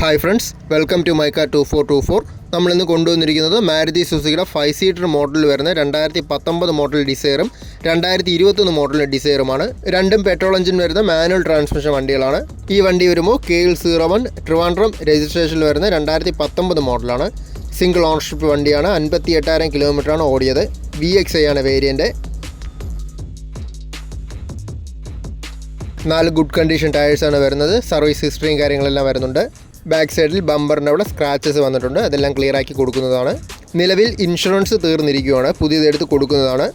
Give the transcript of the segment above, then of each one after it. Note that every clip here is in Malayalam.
Hi friends, welcome to my car 2424. നമ്മളിന്ന് കൊണ്ടുവന്നിരിക്കുന്നത് മാരുതി സുസുക്കിയുടെ 5 സീറ്റർ മോഡലിൽ വരുന്ന 2019 മോഡൽ ഡിസയറും 2021 മോഡൽ ഡിസയറുമാണ്. രണ്ടും പെട്രോൾ എഞ്ചിൻ വരുന്ന മാനുവൽ ട്രാൻസ്മിഷൻ വണ്ടികളാണ്. ഈ വണ്ടി വരുമ്പോൾ KL01 ട്രിവാൻഡ്രം രജിസ്ട്രേഷനിൽ വരുന്ന 2019 മോഡലാണ്. സിംഗിൾ ഓണർഷിപ്പ് വണ്ടിയാണ്. 58,000 കിലോമീറ്ററാണ് ഓടിയത്. VXI ആണ് വേരിയൻ്റ്. 4 ഗുഡ് കണ്ടീഷൻ ടയേഴ്സാണ് വരുന്നത്. സർവീസ് ഹിസ്റ്ററിയും കാര്യങ്ങളെല്ലാം വരുന്നുണ്ട്. ബാക്ക് സൈഡിൽ ബമ്പറിൻ്റെ അവിടെ സ്ക്രാച്ചസ് വന്നിട്ടുണ്ട്. അതെല്ലാം ക്ലിയർ ആക്കി കൊടുക്കുന്നതാണ്. നിലവിൽ ഇൻഷുറൻസ് തീർന്നിരിക്കുകയാണ്. പുതിയതെടുത്ത് കൊടുക്കുന്നതാണ്.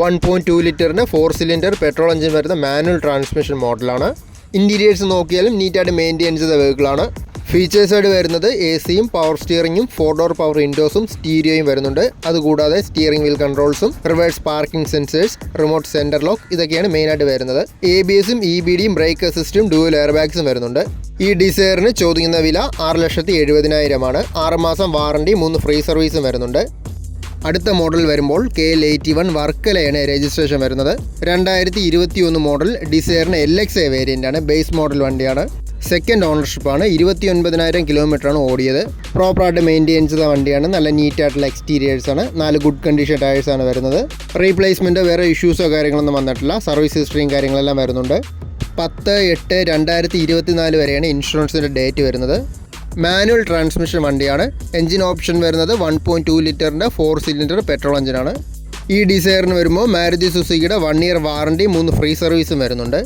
1.2 ലിറ്ററിന് 4 സിലിണ്ടർ പെട്രോൾ എഞ്ചിൻ വരുന്ന മാനുവൽ ട്രാൻസ്മിഷൻ മോഡലാണ്. ഇൻറ്റീരിയേഴ്സ് നോക്കിയാലും നീറ്റായിട്ട് മെയിൻറ്റെയിൻ ചെയ്ത വെഹിക്കിളാണ്. ഫീച്ചേഴ്സായിട്ട് വരുന്നത് AC-യും പവർ സ്റ്റിയറിങ്ങും 4 ഡോർ പവർ വിൻഡോസും സ്റ്റീരിയോയും വരുന്നുണ്ട്. അതുകൂടാതെ സ്റ്റിയറിംഗ് വീൽ കൺട്രോൾസും reverse parking sensors, remote centre lock ഇതൊക്കെയാണ് മെയിനായിട്ട് വരുന്നത്. ABS-ഉം EBD-യും ബ്രേക്ക് അസിസ്റ്റും ഡ്യുവൽ എയർ ബാഗ്സും വരുന്നുണ്ട്. ഈ ഡിസയറിന് ചോദിക്കുന്ന വില 6,70,000 6 മാസം വാറണ്ടി, 3 ഫ്രീ സർവീസും വരുന്നുണ്ട്. അടുത്ത മോഡൽ വരുമ്പോൾ KL81 വർക്കലയാണ് രജിസ്ട്രേഷൻ വരുന്നത്. 2021 മോഡൽ ഡിസയറിന് LXI വേരിയൻ്റാണ്. ബേസ് മോഡൽ വണ്ടിയാണ്. സെക്കൻഡ് ഓണർഷിപ്പാണ്. 29,000 കിലോമീറ്ററാണ് ഓടിയത്. പ്രോപ്പറായിട്ട് മെയിൻറ്റെയിൻ ചെയ്ത വണ്ടിയാണ്. നല്ല നീറ്റായിട്ടുള്ള എക്സ്റ്റീരിയേഴ്സാണ്. 4 ഗുഡ് കണ്ടീഷൻ ടയേഴ്സാണ് വരുന്നത്. റീപ്ലേസ്മെൻറ്റ് വേറെ ഇഷ്യൂസോ കാര്യങ്ങളൊന്നും വന്നിട്ടില്ല. സർവീസ് ഹിസ്റ്ററിയും കാര്യങ്ങളെല്ലാം വരുന്നുണ്ട്. 10/8/2024 വരെയാണ് ഇൻഷുറൻസിൻ്റെ ഡേറ്റ് വരുന്നത്. മാനുവൽ ട്രാൻസ്മിഷൻ വണ്ടിയാണ്. എഞ്ചിൻ ഓപ്ഷൻ വരുന്നത് 1.2 ലിറ്ററിൻ്റെ 4 സിലിണ്ടർ പെട്രോൾ എഞ്ചിനാണ്. ഈ ഡിസയറിന് വരുമ്പോൾ മാരുതി സുസുക്കിയുടെ 1 ഇയർ വാറണ്ടി, 3 ഫ്രീ സർവീസും വരുന്നുണ്ട്.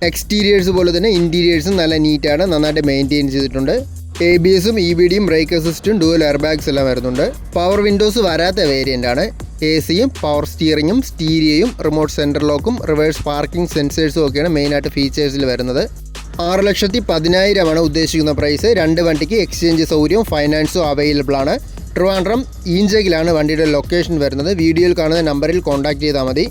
എക്സ്റ്റീരിയേഴ്സ് പോലെ തന്നെ ഇൻറ്റീരിയേഴ്സും നല്ല നീറ്റാണ്. നന്നായിട്ട് മെയിൻറ്റെയിൻ ചെയ്തിട്ടുണ്ട്. ABS-ഉം EBD-യും ബ്രേക്ക് അസിസ്റ്റും ഡ്യുവൽ എയർ ബാഗ്സ് എല്ലാം വരുന്നുണ്ട്. പവർ വിൻഡോസ് വരാത്ത വേരിയൻ്റാണ്. AC-യും പവർ സ്റ്റിയറിങ്ങും സ്റ്റീരിയോയും റിമോട്ട് സെൻറ്റർ ലോക്കും റിവേഴ്സ് പാർക്കിംഗ് സെൻസേഴ്സും ഒക്കെയാണ് മെയിനായിട്ട് ഫീച്ചേഴ്സിൽ വരുന്നത്. 6,10,000 ഉദ്ദേശിക്കുന്ന പ്രൈസ്. 2 വണ്ടിക്ക് എക്സ്ചേഞ്ച് സൗകര്യവും ഫൈനാൻസും അവൈലബിൾ ആണ്. ട്രിവാൻഡ്രം ഈഞ്ചയിലാണ് വണ്ടിയുടെ ലൊക്കേഷൻ വരുന്നത്. വീഡിയോയിൽ കാണുന്ന നമ്പറിൽ കോൺടാക്റ്റ് ചെയ്താൽ മതി.